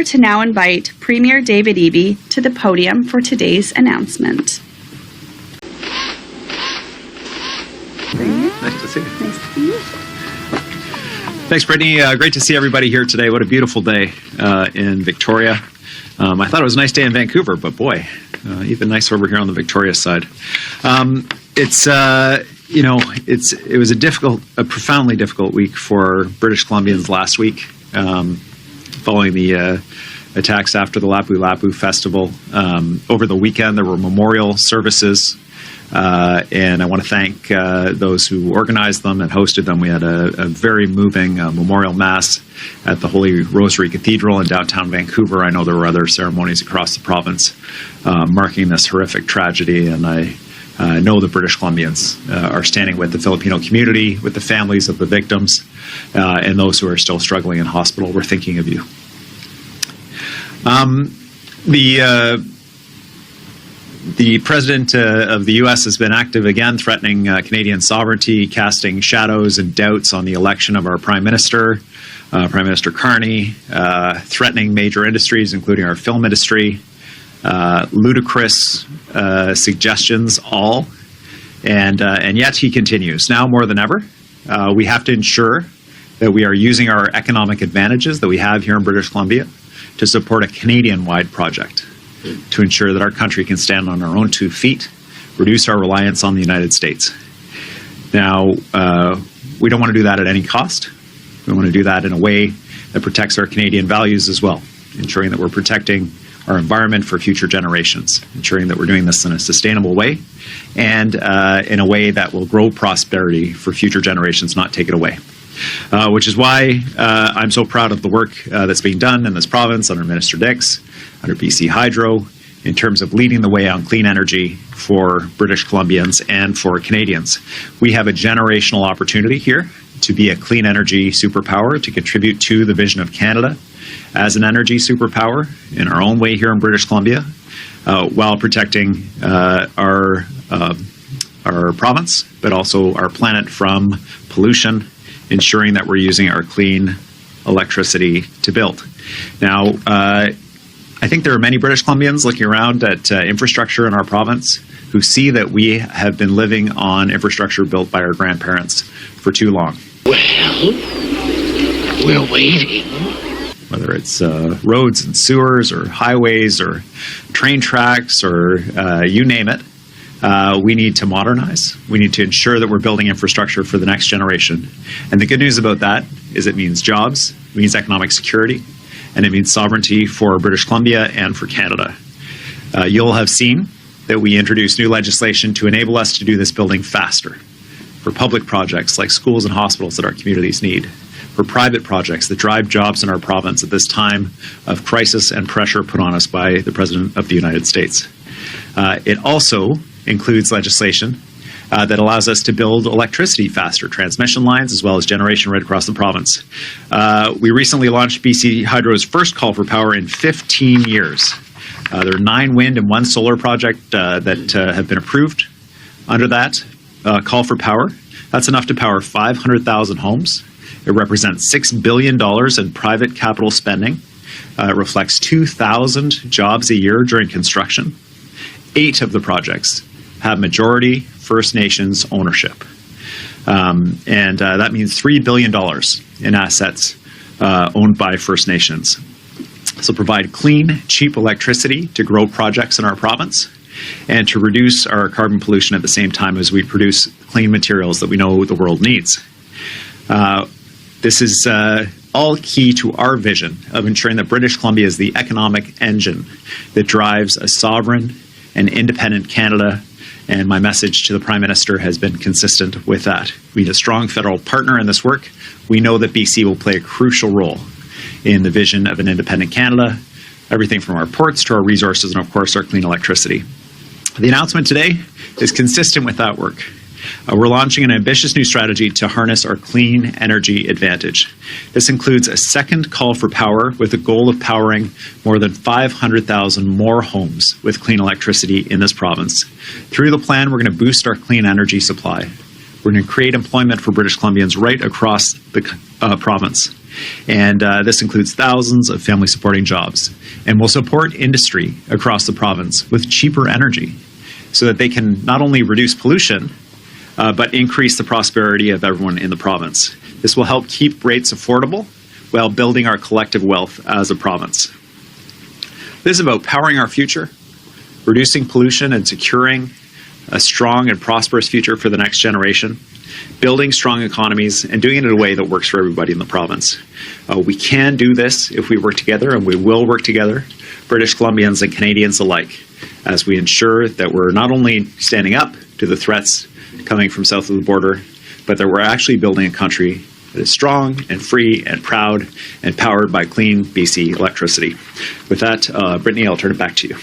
to now invite Premier David Eby to the podium for today's announcement. Nice to see you. Nice to see you. Thanks, Brittany. Great to see everybody here today. What a beautiful day in Victoria. I thought it was a nice day in Vancouver, but boy, even nicer over here on the Victoria side. It was a profoundly difficult week for British Columbians last week, following the attacks after the Lapu Lapu Festival. Over the weekend, there were memorial services, and I want to thank those who organized them and hosted them. We had a very moving memorial mass at the Holy Rosary Cathedral in downtown Vancouver. I know there were other ceremonies across the province marking this horrific tragedy, and I know the British Columbians are standing with the Filipino community, with the families of the victims, and those who are still struggling in hospital. We're thinking of you. The President of the U.S. has been active again, threatening Canadian sovereignty, casting shadows and doubts on the election of our Prime Minister, Prime Minister Carney, threatening major industries, including our film industry. Ludicrous suggestions all, and yet he continues. Now more than ever, we have to ensure that we are using our economic advantages that we have here in British Columbia to support a Canadian-wide project to ensure that our country can stand on our own 2 feet, reduce our reliance on the United States. Now, we don't want to do that at any cost. We want to do that in a way that protects our Canadian values as well, ensuring that we're protecting our environment for future generations, ensuring that we're doing this in a sustainable way and in a way that will grow prosperity for future generations, not take it away. Which is why I'm so proud of the work that's being done in this province under Minister Dix, under BC Hydro, in terms of leading the way on clean energy for British Columbians and for Canadians. We have a generational opportunity here to be a clean energy superpower, to contribute to the vision of Canada as an energy superpower in our own way here in British Columbia, while protecting our province, but also our planet from pollution, ensuring that we're using our clean electricity to build. Now, I think there are many British Columbians looking around at infrastructure in our province who see that we have been living on infrastructure built by our grandparents for too long. Well, we're waiting. Whether it's roads and sewers or highways or train tracks or you name it, we need to modernize. We need to ensure that we're building infrastructure for the next generation. And the good news about that is it means jobs, it means economic security, and it means sovereignty for British Columbia and for Canada. You'll have seen that we introduced new legislation to enable us to do this building faster for public projects like schools and hospitals that our communities need, for private projects that drive jobs in our province at this time of crisis and pressure put on us by the President of the United States. It also includes legislation that allows us to build electricity faster, transmission lines, as well as generation right across the province. We recently launched BC Hydro's first call for power in 15 years. There are 9 wind and 1 solar project that have been approved under that call for power. That's enough to power 500,000 homes. It represents $6 billion in private capital spending. It reflects 2,000 jobs a year during construction. 8 of the projects have majority First Nations ownership. And that means $3 billion in assets owned by First Nations. So provide clean, cheap electricity to grow projects in our province and to reduce our carbon pollution at the same time as we produce clean materials that we know the world needs. This is all key to our vision of ensuring that British Columbia is the economic engine that drives a sovereign and independent Canada, and my message to the Prime Minister has been consistent with that. We need a strong federal partner in this work. We know that BC will play a crucial role in the vision of an independent Canada, everything from our ports to our resources and, of course, our clean electricity. The announcement today is consistent with that work. We're launching an ambitious new strategy to harness our clean energy advantage. This includes a second call for power with the goal of powering more than 500,000 more homes with clean electricity in this province. Through the plan, we're going to boost our clean energy supply. We're going to create employment for British Columbians right across the province. And this includes thousands of family supporting jobs, and will support industry across the province with cheaper energy so that they can not only reduce pollution, but increase the prosperity of everyone in the province. This will help keep rates affordable while building our collective wealth as a province. This is about powering our future, reducing pollution and securing a strong and prosperous future for the next generation, building strong economies, and doing it in a way that works for everybody in the province. We can do this if we work together, and we will work together, British Columbians and Canadians alike, as we ensure that we're not only standing up to the threats coming from south of the border, but that we're actually building a country that is strong and free and proud and powered by clean BC electricity. With that, Brittany, I'll turn it back to you.